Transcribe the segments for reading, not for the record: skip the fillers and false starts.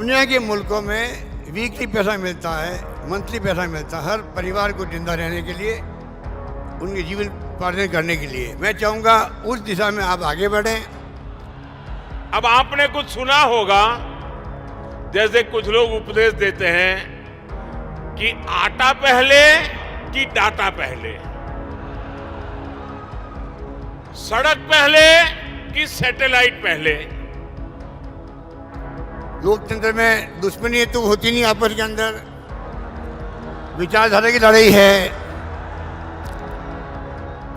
दुनिया के मुल्कों में वीकली पैसा मिलता है, मंथली पैसा मिलता है हर परिवार को जिंदा रहने के लिए, उनके जीवन पालन करने के लिए। मैं चाहूँगा उस दिशा में आप आगे बढ़ें। अब आपने कुछ सुना होगा, जैसे कुछ लोग उपदेश देते हैं कि आटा पहले कि डाटा पहले, सड़क पहले कि सैटेलाइट पहले। लोकतंत्र में दुश्मनी तो होती नहीं आपस के अंदर, विचारधारा की लड़ाई है,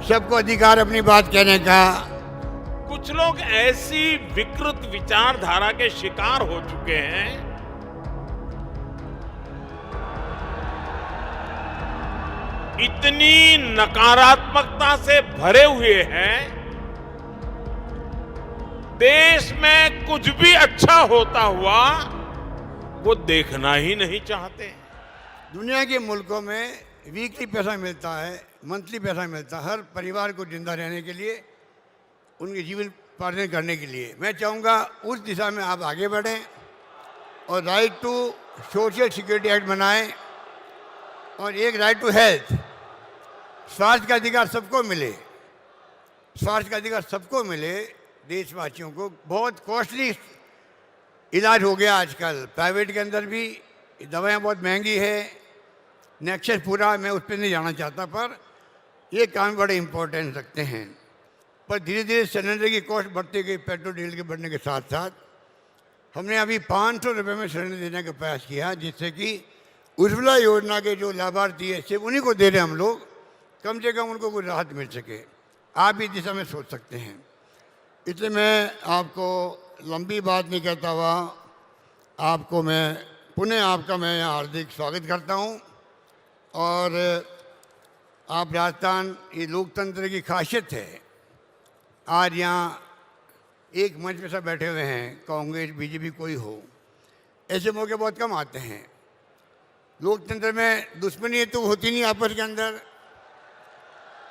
सबको अधिकार अपनी बात कहने का। कुछ लोग ऐसी विकृत विचारधारा के शिकार हो चुके हैं इतनी नकारात्मकता से भरे हुए हैं, देश में कुछ भी अच्छा होता हुआ वो देखना ही नहीं चाहते। दुनिया के मुल्कों में वीकली पैसा मिलता है, मंथली पैसा मिलता है हर परिवार को जिंदा रहने के लिए, उनके जीवन पालन करने के लिए। मैं चाहूँगा उस दिशा में आप आगे बढ़ें और right to social security act बनाएं और एक राइट टू हेल्थ, स्वास्थ्य का अधिकार सबको मिले, स्वास्थ्य का अधिकार सबको मिले। देशवासियों को बहुत कॉस्टली इलाज हो गया आजकल, प्राइवेट के अंदर भी दवाएं बहुत महंगी है। नेक्सस पूरा मैं उस पर नहीं जाना चाहता, पर ये काम बड़े इम्पोर्टेंस रखते हैं। पर धीरे धीरे सिलेंडर की कॉस्ट बढ़ती गई, पेट्रोल डीजल के बढ़ने के साथ साथ हमने अभी 500 रुपये में सिलेंडर देने का प्रयास किया, जिससे कि उज्ज्वला योजना के जो लाभार्थी है सिर्फ उन्हीं को दे रहे हम लोग, कम से कम उनको कोई राहत मिल सके। आप भी इस दिशा में सोच सकते हैं। इसलिए मैं आपको लंबी बात नहीं कहता हुआ आपको मैं पुनः आपका मैं यहाँ हार्दिक स्वागत करता हूँ। और आप राजस्थान ये लोकतंत्र की खासियत है, आज यहाँ एक मंच पे सब बैठे हुए हैं, कांग्रेस बीजेपी कोई हो, ऐसे मौके बहुत कम आते हैं। लोकतंत्र में दुश्मनी तो होती नहीं आपस के अंदर,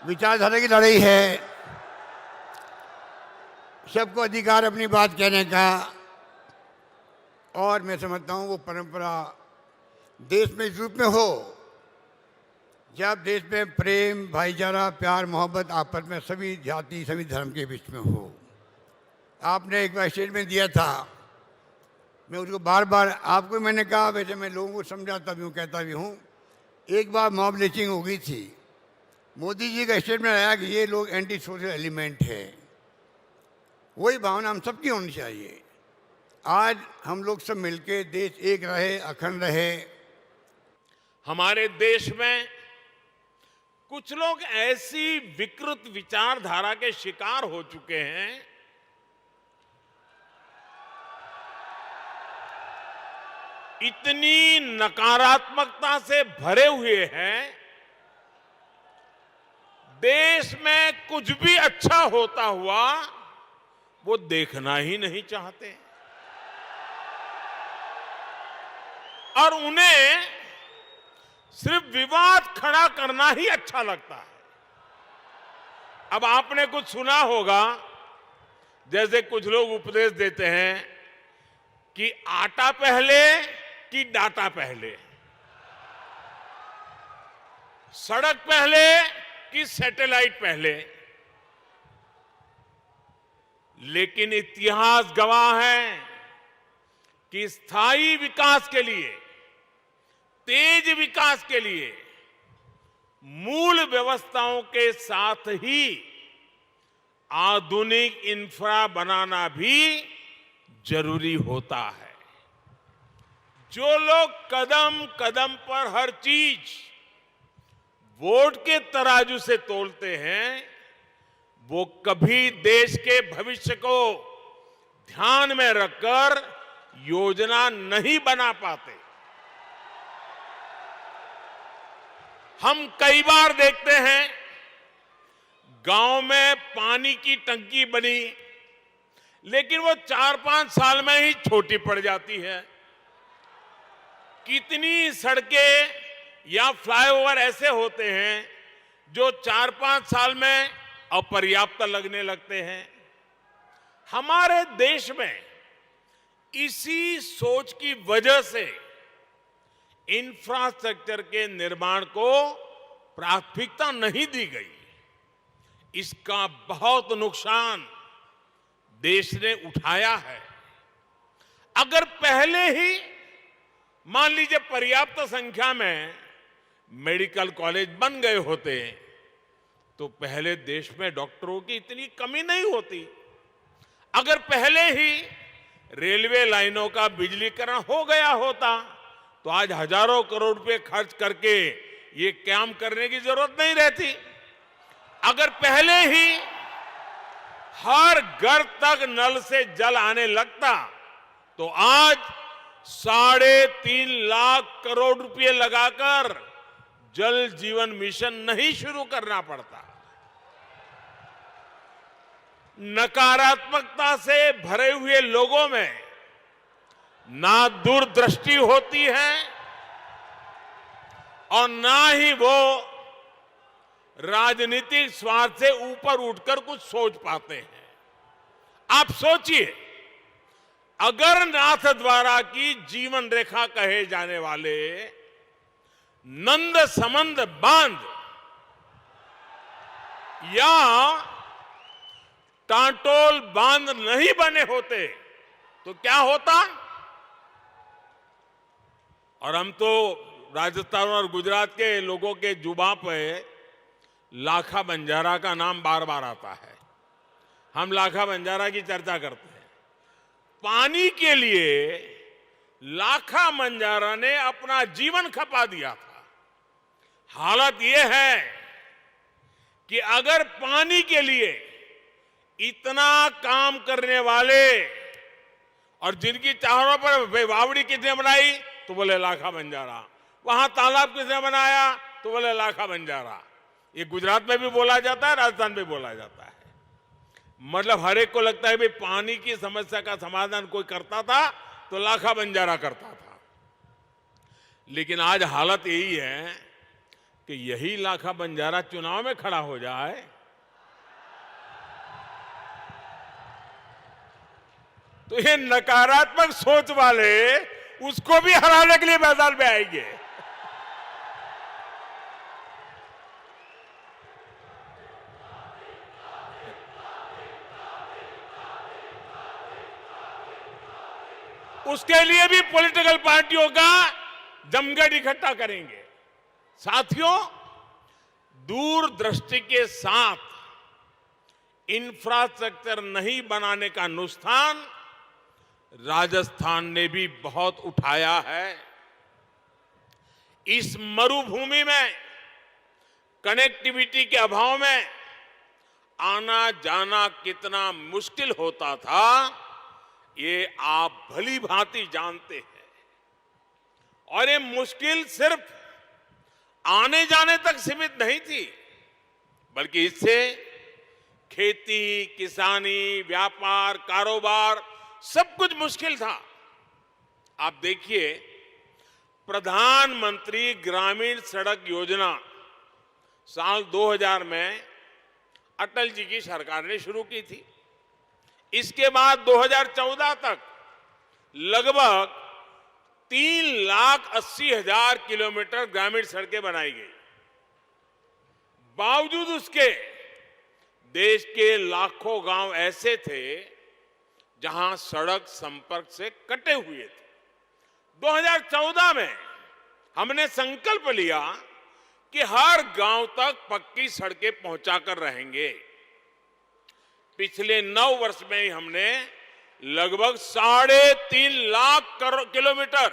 विचारधारा की लड़ाई है, सबको अधिकार अपनी बात कहने का। और मैं समझता हूँ वो परंपरा देश में इस रूप में हो जब देश में प्रेम, भाईचारा, प्यार, मोहब्बत आपस में सभी जाति सभी धर्म के बीच में हो। आपने एक बार स्टेटमेंट दिया था, मैं उसको बार बार आपको मैंने कहा, वैसे मैं लोगों को समझाता भी हूँ, कहता भी हूँ। एक बार मॉब लिंचिंग हो गई थी, मोदी जी का स्टेटमेंट आया कि ये लोग एंटी सोशल एलिमेंट है। वही भावना हम सबकी होनी चाहिए। आज हम लोग सब मिलके देश एक रहे, अखंड रहे। हमारे देश में कुछ लोग ऐसी विकृत विचारधारा के शिकार हो चुके हैं इतनी नकारात्मकता से भरे हुए हैं, देश में कुछ भी अच्छा होता हुआ वो देखना ही नहीं चाहते और उन्हें सिर्फ विवाद खड़ा करना ही अच्छा लगता है। अब आपने कुछ सुना होगा, जैसे कुछ लोग उपदेश देते हैं कि आटा पहले कि डाटा पहले, सड़क पहले कि सैटेलाइट पहले। लेकिन इतिहास गवाह है कि स्थायी विकास के लिए, तेज विकास के लिए मूल व्यवस्थाओं के साथ ही आधुनिक इंफ्रा बनाना भी जरूरी होता है। जो लोग कदम कदम पर हर चीज वोट के तराजू से तोलते हैं, वो कभी देश के भविष्य को ध्यान में रखकर योजना नहीं बना पाते। हम कई बार देखते हैं गांव में पानी की टंकी बनी, लेकिन वो 4-5 साल में ही छोटी पड़ जाती है। कितनी सड़कें या फ्लाईओवर ऐसे होते हैं जो 4-5 साल में अपर्याप्त लगने लगते हैं। हमारे देश में इसी सोच की वजह से इंफ्रास्ट्रक्चर के निर्माण को प्राथमिकता नहीं दी गई। इसका बहुत नुकसान देश ने उठाया है। अगर पहले ही मान लीजिए पर्याप्त संख्या में मेडिकल कॉलेज बन गए होते तो पहले देश में डॉक्टरों की इतनी कमी नहीं होती। अगर पहले ही रेलवे लाइनों का बिजलीकरण हो गया होता तो आज हजारों करोड़ रुपए खर्च करके ये काम करने की जरूरत नहीं रहती। अगर पहले ही हर घर तक नल से जल आने लगता तो आज 3.5 लाख करोड़ रुपए लगाकर जल जीवन मिशन नहीं शुरू करना पड़ता। नकारात्मकता से भरे हुए लोगों में ना दूरदृष्टि होती है और ना ही वो राजनीतिक स्वार्थ से ऊपर उठकर कुछ सोच पाते हैं। आप सोचिए, अगर नाथद्वारा की जीवन रेखा कहे जाने वाले नंद समंद बांध या टांटोल बांध नहीं बने होते तो क्या होता। और हम तो राजस्थान और गुजरात के लोगों के जुबान पे लाखा बंजारा का नाम बार बार आता है। हम लाखा बंजारा की चर्चा करते हैं। पानी के लिए लाखा बंजारा ने अपना जीवन खपा दिया था। हालत यह है कि अगर पानी के लिए इतना काम करने वाले और जिनकी चारों पर बावड़ी किसने बनाई तो बोले लाखा बंजारा, वहां तालाब किसने बनाया तो बोले लाखा बंजारा। ये गुजरात में भी बोला जाता है, राजस्थान में बोला जाता है। मतलब हर एक को लगता है भाई पानी की समस्या का समाधान कोई करता था तो लाखा बंजारा करता था। लेकिन आज हालत यही है कि यही लाखा बंजारा चुनाव में खड़ा हो जाए तो ये नकारात्मक सोच वाले उसको भी हराने के लिए मैदान में आएंगे। उसके लिए भी पॉलिटिकल पार्टियों का जमघट इकट्ठा करेंगे। साथियों, दूरदृष्टि के साथ इंफ्रास्ट्रक्चर नहीं बनाने का नुकसान राजस्थान ने भी बहुत उठाया है। इस मरुभूमि में कनेक्टिविटी के अभाव में आना जाना कितना मुश्किल होता था ये आप भली भांति जानते हैं। और ये मुश्किल सिर्फ आने जाने तक सीमित नहीं थी, बल्कि इससे खेती, किसानी, व्यापार, कारोबार सब कुछ मुश्किल था। आप देखिए, प्रधानमंत्री ग्रामीण सड़क योजना साल 2000 में अटल जी की सरकार ने शुरू की थी। इसके बाद 2014 तक लगभग 3,80,000 किलोमीटर ग्रामीण सड़कें बनाई गई। बावजूद उसके देश के लाखों गांव ऐसे थे जहां सड़क संपर्क से कटे हुए थे। 2014 में हमने संकल्प लिया कि हर गांव तक पक्की सड़कें पहुंचाकर रहेंगे। पिछले 9 वर्ष में ही हमने लगभग 3.5 लाख किलोमीटर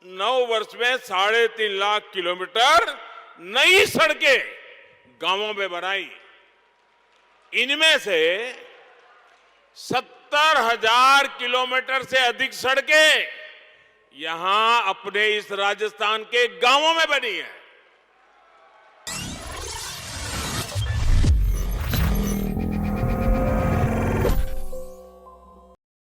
9 वर्ष में 3.5 लाख किलोमीटर नई सड़कें गांवों में बनाई। इनमें से 70,000 किलोमीटर से अधिक सड़कें यहां अपने इस राजस्थान के गांवों में बनी है।